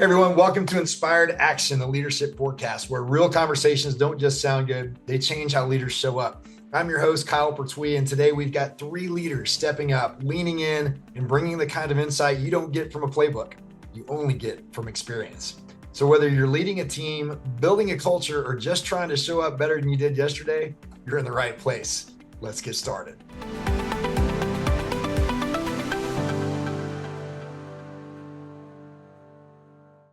Hey everyone, welcome to Inspired Action, the leadership forecast, where real conversations don't just sound good, they change how leaders show up. I'm your host, Kyle Pertuis, and today we've got three leaders stepping up, leaning in, and bringing the kind of insight you don't get from a playbook, you only get from experience. So whether you're leading a team, building a culture, or just trying to show up better than you did yesterday, you're in the right place. Let's get started.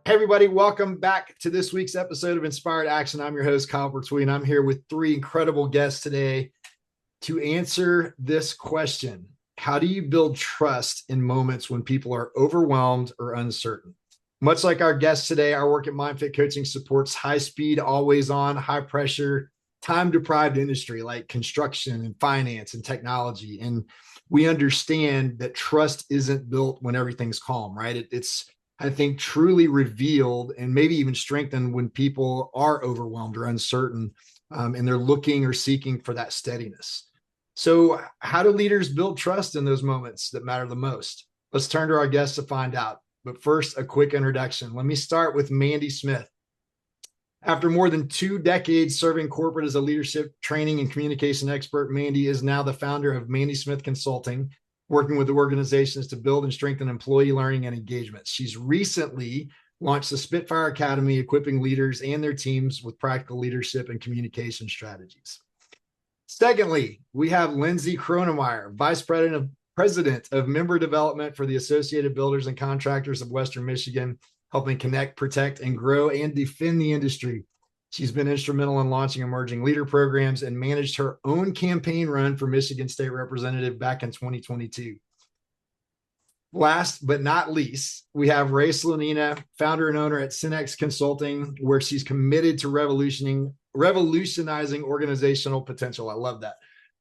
Hey everybody, welcome back to this week's episode of Inspired Action. I'm your host, Kyle Pertuis, and I'm here with three incredible guests today to answer this question. How do you build trust in moments when people are overwhelmed or uncertain? Much like our guests today, our work at MindFit Coaching supports high speed, always on, high pressure, time deprived industry like construction and finance and technology. And we understand that trust isn't built when everything's calm, right? It's I think truly revealed and maybe even strengthened when people are overwhelmed or uncertain, and they're looking or seeking for that steadiness. So how do leaders build trust in those moments that matter the most? Let's turn to our guests to find out. But first, a quick introduction. Let me start with Mandy Smith. After more than 2 decades serving corporate as a leadership training and communication expert, Mandy is now the founder of Mandy Smith Consulting, working with organizations to build and strengthen employee learning and engagement. She's recently launched the Spitfire Academy, equipping leaders and their teams with practical leadership and communication strategies. Secondly, we have Lindsay Kronemeyer, Vice President of Member Development for the Associated Builders and Contractors of Western Michigan, helping connect, protect, and grow and defend the industry. She's been instrumental in launching emerging leader programs and managed her own campaign run for Michigan State Representative back in 2022. Last but not least, we have Ray Slonina, founder and owner at Synex Consulting, where she's committed to revolutionizing organizational potential. I love that.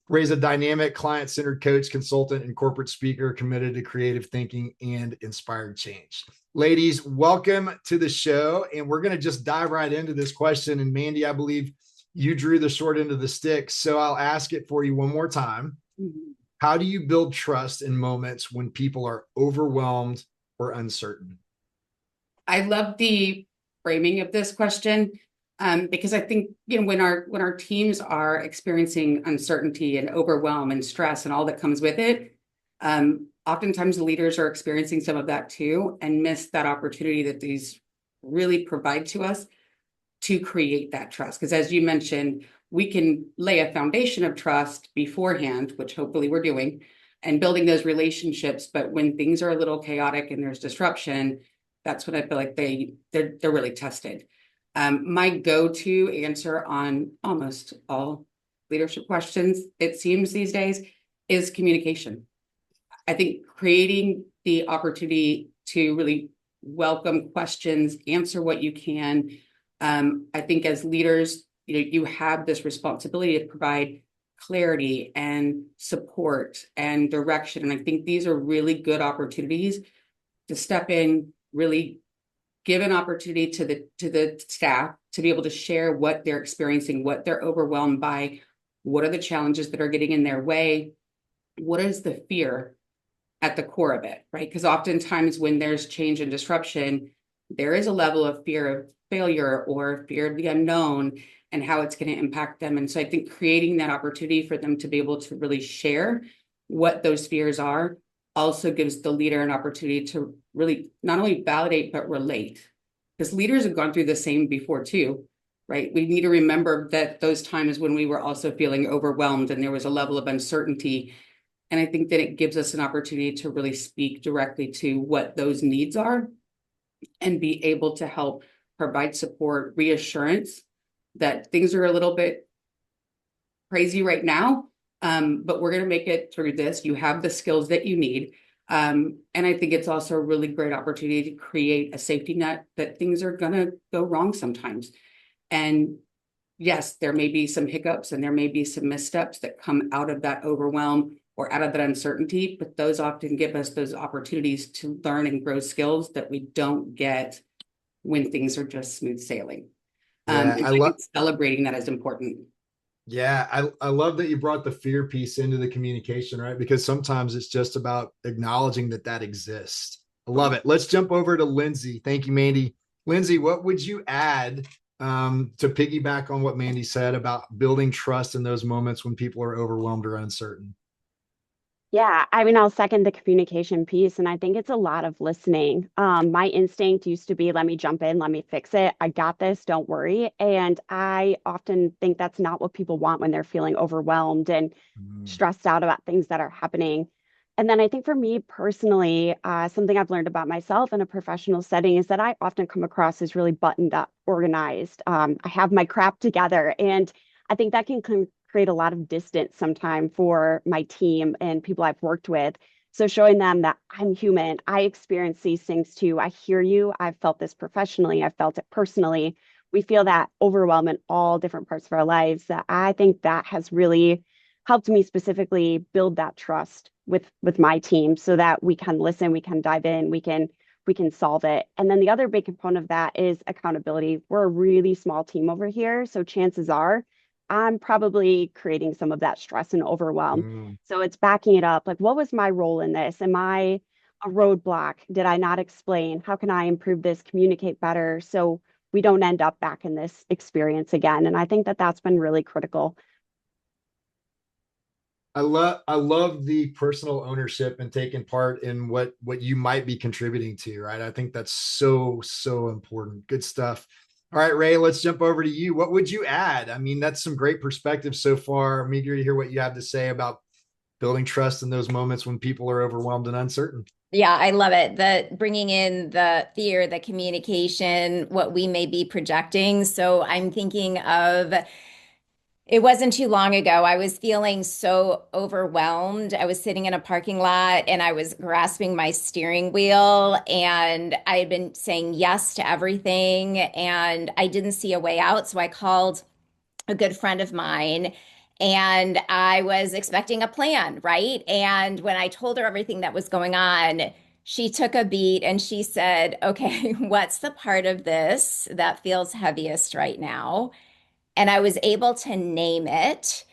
Ray's a dynamic, client-centered coach, consultant, and corporate speaker committed to creative thinking and inspired change. Ladies, welcome to the show. And we're going to just dive right into this question. And Mandy, I believe you drew the short end of the stick. So I'll ask it for you one more time. Mm-hmm. How do you build trust in moments when people are overwhelmed or uncertain? I love the framing of this question. Because I think, when our teams are experiencing uncertainty and overwhelm and stress and all that comes with it, oftentimes the leaders are experiencing some of that too and miss that opportunity that these really provide to us to create that trust. Because as you mentioned, we can lay a foundation of trust beforehand, which hopefully we're doing, and building those relationships. But when things are a little chaotic and there's disruption, that's when I feel like they're really tested. My go-to answer on almost all leadership questions, it seems these days, is communication. I think creating the opportunity to really welcome questions, answer what you can. I think as leaders, you have this responsibility to provide clarity and support and direction. And I think these are really good opportunities to step in, really give an opportunity to the staff to be able to share what they're experiencing, what they're overwhelmed by, what are the challenges that are getting in their way, what is the fear at the core of it, right? Because oftentimes when there's change and disruption, there is a level of fear of failure or fear of the unknown and how it's going to impact them. And so I think creating that opportunity for them to be able to really share what those fears are also gives the leader an opportunity to really not only validate, but relate. Because leaders have gone through the same before too, right? We need to remember that those times when we were also feeling overwhelmed and there was a level of uncertainty. And I think that it gives us an opportunity to really speak directly to what those needs are and be able to help provide support, reassurance that things are a little bit crazy right now. But we're going to make it through this. You have the skills that you need. And I think it's also a really great opportunity to create a safety net that things are going to go wrong sometimes. And yes, there may be some hiccups and there may be some missteps that come out of that overwhelm or out of that uncertainty, but those often give us those opportunities to learn and grow skills that we don't get when things are just smooth sailing. I love celebrating that is important. Yeah, I love that you brought the fear piece into the communication, right? Because sometimes it's just about acknowledging that exists. I love it. Let's jump over to Lindsay. Thank you, Mandy. Lindsay, what would you add to piggyback on what Mandy said about building trust in those moments when people are overwhelmed or uncertain? Yeah, I mean, I'll second the communication piece, and I think it's a lot of listening. My instinct used to be, let me jump in, let me fix it. I got this, don't worry. And I often think that's not what people want when they're feeling overwhelmed and Mm, stressed out about things that are happening. And then I think for me personally, something I've learned about myself in a professional setting is that I often come across as really buttoned up, organized. I have my crap together, and I think that can create a lot of distance sometime for my team and people I've worked with. So showing them that I'm human, I experience these things too. I hear you. I've felt this professionally. I've felt it personally. We feel that overwhelm in all different parts of our lives. That I think that has really helped me specifically build that trust with my team so that we can listen, we can dive in, we can solve it. And then the other big component of that is accountability. We're a really small team over here, so chances are I'm probably creating some of that stress and overwhelm. mm. So it's backing it up. Like, what was my role in this? Am I a roadblock? Did I not explain? How can I improve this, communicate better so we don't end up back in this experience again? And I think that that's been really critical. I love the personal ownership and taking part in what you might be contributing to, right? I think that's so important. Good stuff. All right, Ray, let's jump over to you. What would you add? I mean, that's some great perspective so far. I'm eager to hear what you have to say about building trust in those moments when people are overwhelmed and uncertain. Yeah, I love it. The bringing in the fear, the communication, what we may be projecting. So I'm thinking of it wasn't too long ago. I was feeling so overwhelmed. I was sitting in a parking lot and I was grasping my steering wheel and I had been saying yes to everything and I didn't see a way out. So I called a good friend of mine and I was expecting a plan, right? And when I told her everything that was going on, she took a beat and she said, okay, what's the part of this that feels heaviest right now? And I was able to name it.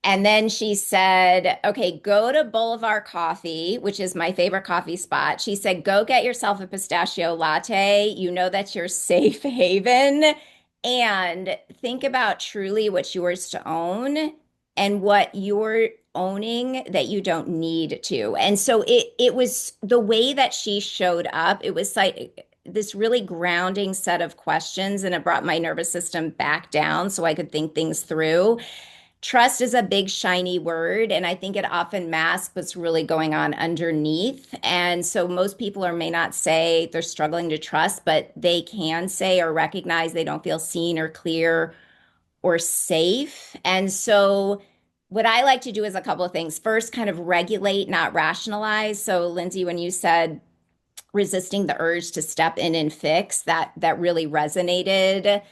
And then she said, okay, go to Boulevard Coffee, which is my favorite coffee spot. She said, go get yourself a pistachio latte. You know that's your safe haven. And think about truly what's yours to own and what you're owning that you don't need to. And so it was the way that she showed up. It was like this really grounding set of questions, and it brought my nervous system back down so I could think things through. Trust is a big, shiny word, and I think it often masks what's really going on underneath. And so most people or may not say they're struggling to trust, but they can say or recognize they don't feel seen or clear or safe. And so what I like to do is a couple of things. First, kind of regulate, not rationalize. So, Lindsay, when you said resisting the urge to step in and fix, that really resonated.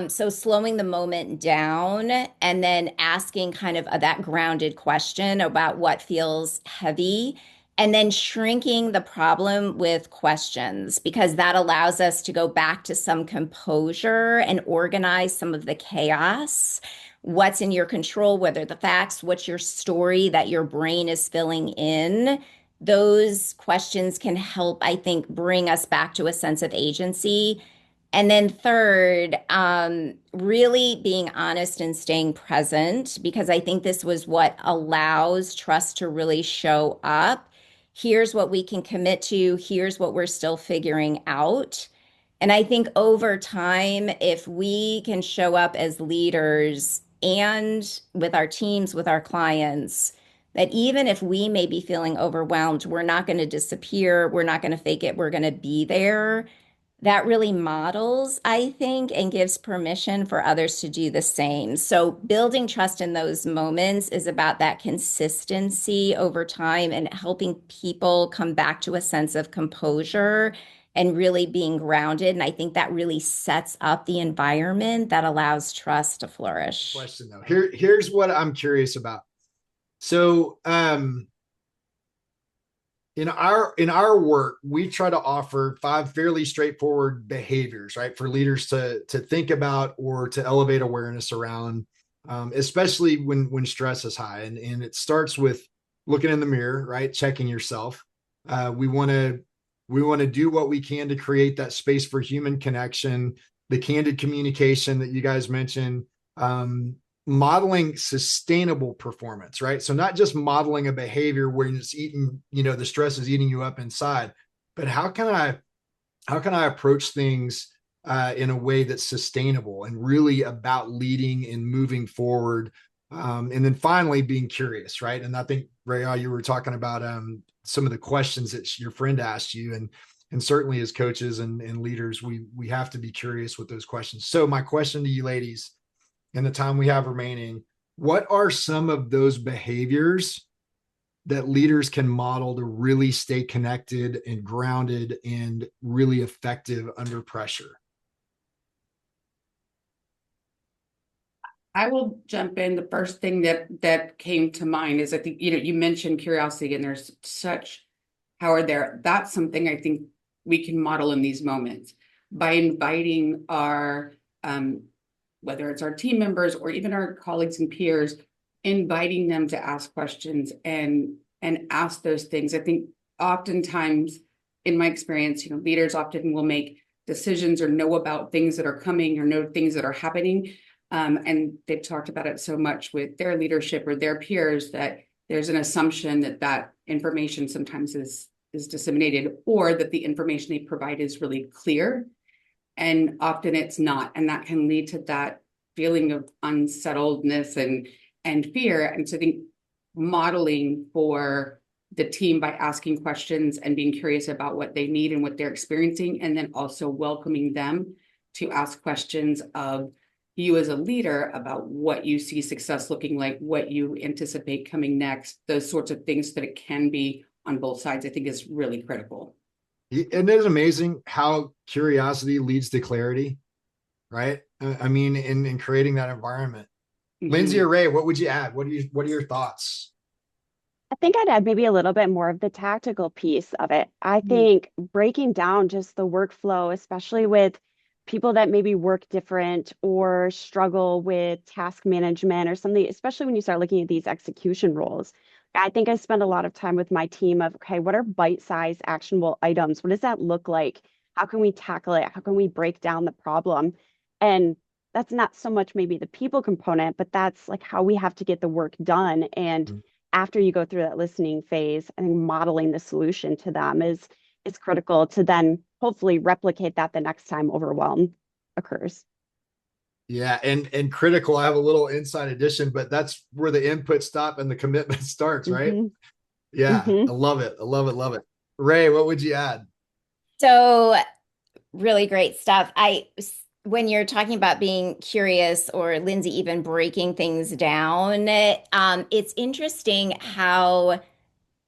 So slowing the moment down and then asking kind of that grounded question about what feels heavy, and then shrinking the problem with questions because that allows us to go back to some composure and organize some of the chaos. What's in your control, whether the facts, what's your story that your brain is filling in. Those questions can help, I think, bring us back to a sense of agency. And then third, really being honest and staying present, because I think this was what allows trust to really show up. Here's what we can commit to. Here's what we're still figuring out. And I think over time, if we can show up as leaders and with our teams, with our clients, that even if we may be feeling overwhelmed, we're not going to disappear. We're not going to fake it. We're going to be there. That really models, I think, and gives permission for others to do the same. So building trust in those moments is about that consistency over time and helping people come back to a sense of composure and really being grounded. And I think that really sets up the environment that allows trust to flourish. Question though. Here's what I'm curious about. So, in our work, we try to offer 5 fairly straightforward behaviors, right, for leaders to think about or to elevate awareness around, especially when stress is high. And it starts with looking in the mirror, right, checking yourself. We want to We want to do what we can to create that space for human connection, the candid communication that you guys mentioned, modeling sustainable performance, right? So not just modeling a behavior where it's eating, the stress is eating you up inside, but how can I approach things in a way that's sustainable and really about leading and moving forward. And then finally being curious, right? And I think, Ray, you were talking about some of the questions that your friend asked you, and certainly as coaches and leaders, we have to be curious with those questions. So my question to you ladies, in the time we have remaining, what are some of those behaviors that leaders can model to really stay connected and grounded and really effective under pressure? I will jump in. The first thing that came to mind is, I think, you mentioned curiosity, and there's such power there. That's something I think we can model in these moments by inviting our, whether it's our team members or even our colleagues and peers, inviting them to ask questions and ask those things. I think oftentimes, in my experience, leaders often will make decisions or know about things that are coming or know things that are happening. And they've talked about it so much with their leadership or their peers that there's an assumption that information sometimes is disseminated, or that the information they provide is really clear. And often it's not. And that can lead to that feeling of unsettledness and fear. And so I think modeling for the team by asking questions and being curious about what they need and what they're experiencing, and then also welcoming them to ask questions of you as a leader about what you see success looking like, what you anticipate coming next, those sorts of things, that it can be on both sides, I think is really critical. And it's amazing how curiosity leads to clarity, right? I mean, in creating that environment. Mm-hmm. Lindsay or Ray, what would you add? What are your thoughts? I think I'd add maybe a little bit more of the tactical piece of it. I think breaking down just the workflow, especially with people that maybe work different or struggle with task management or something, especially when you start looking at these execution roles. I think I spend a lot of time with my team of, okay, what are bite-sized actionable items? What does that look like? How can we tackle it? How can we break down the problem? And that's not so much maybe the people component, but that's like how we have to get the work done. And after you go through that listening phase, I think modeling the solution to them is critical to then hopefully replicate that the next time overwhelm occurs. Yeah. And critical, I have a little inside addition, but that's where the input stop and the commitment starts, right? Mm-hmm. Yeah. Mm-hmm. I love it. I love it. Love it. Ray, what would you add? So really great stuff. When you're talking about being curious, or Lindsay even breaking things down, it's interesting how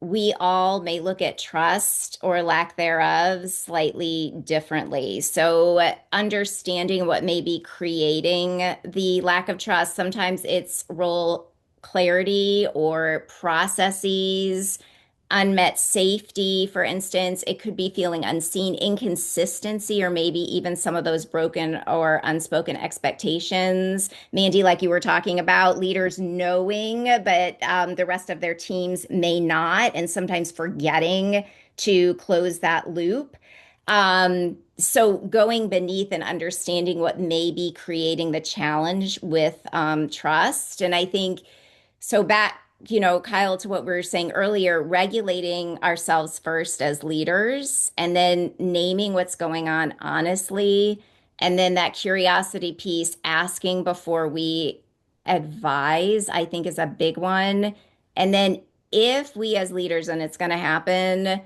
we all may look at trust or lack thereof slightly differently. So understanding what may be creating the lack of trust, sometimes it's role clarity or processes, unmet safety, for instance. It could be feeling unseen, inconsistency, or maybe even some of those broken or unspoken expectations. Mandy, like you were talking about, leaders knowing, but the rest of their teams may not, and sometimes forgetting to close that loop. So going beneath and understanding what may be creating the challenge with trust. And I think, so back, Kyle, to what we were saying earlier, regulating ourselves first as leaders, and then naming what's going on honestly. And then that curiosity piece, asking before we advise, I think is a big one. And then if we as leaders, and it's going to happen,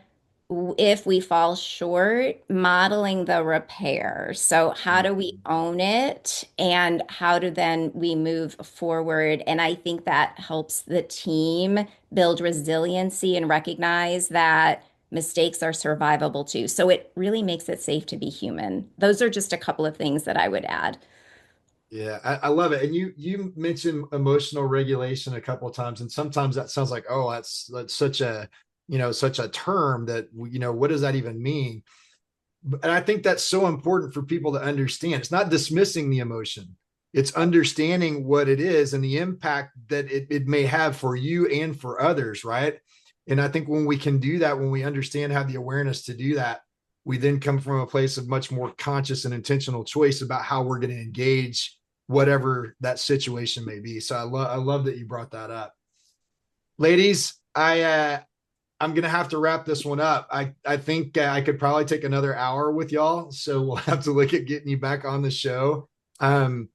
if we fall short, modeling the repair. So how do we own it, and how do then we move forward? And I think that helps the team build resiliency and recognize that mistakes are survivable too. So it really makes it safe to be human. Those are just a couple of things that I would add. Yeah, I love it. And you mentioned emotional regulation a couple of times, and sometimes that sounds like, oh, that's such a such a term that, what does that even mean? And I think that's so important for people to understand. It's not dismissing the emotion. It's understanding what it is and the impact that it may have for you and for others, right? And I think when we can do that, when we understand, have the awareness to do that, we then come from a place of much more conscious and intentional choice about how we're going to engage whatever that situation may be. So I love that you brought that up. Ladies, I'm going to have to wrap this one up. I think I could probably take another hour with y'all. So we'll have to look at getting you back on the show. I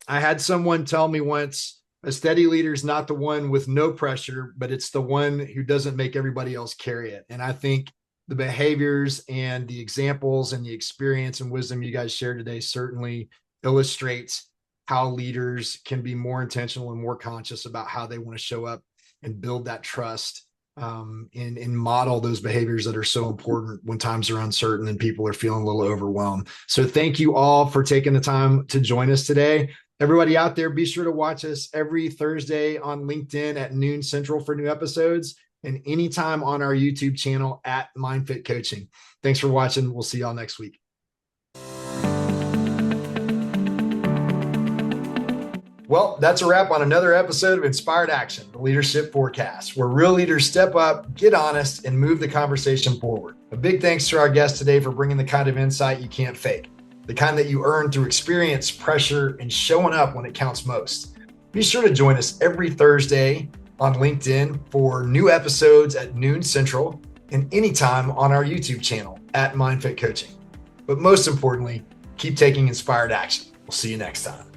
had someone tell me once, a steady leader is not the one with no pressure, but it's the one who doesn't make everybody else carry it. And I think the behaviors and the examples and the experience and wisdom you guys shared today certainly illustrates how leaders can be more intentional and more conscious about how they want to show up and build that trust, and model those behaviors that are so important when times are uncertain and people are feeling a little overwhelmed. So thank you all for taking the time to join us today. Everybody out there, be sure to watch us every Thursday on LinkedIn at noon Central for new episodes, and anytime on our YouTube channel at MindFit Coaching. Thanks for watching. We'll see y'all next week. Well, that's a wrap on another episode of Inspired Action, the Leadership Forecast, where real leaders step up, get honest, and move the conversation forward. A big thanks to our guest today for bringing the kind of insight you can't fake, the kind that you earn through experience, pressure, and showing up when it counts most. Be sure to join us every Thursday on LinkedIn for new episodes at noon Central, and anytime on our YouTube channel at MindFit Coaching. But most importantly, keep taking inspired action. We'll see you next time.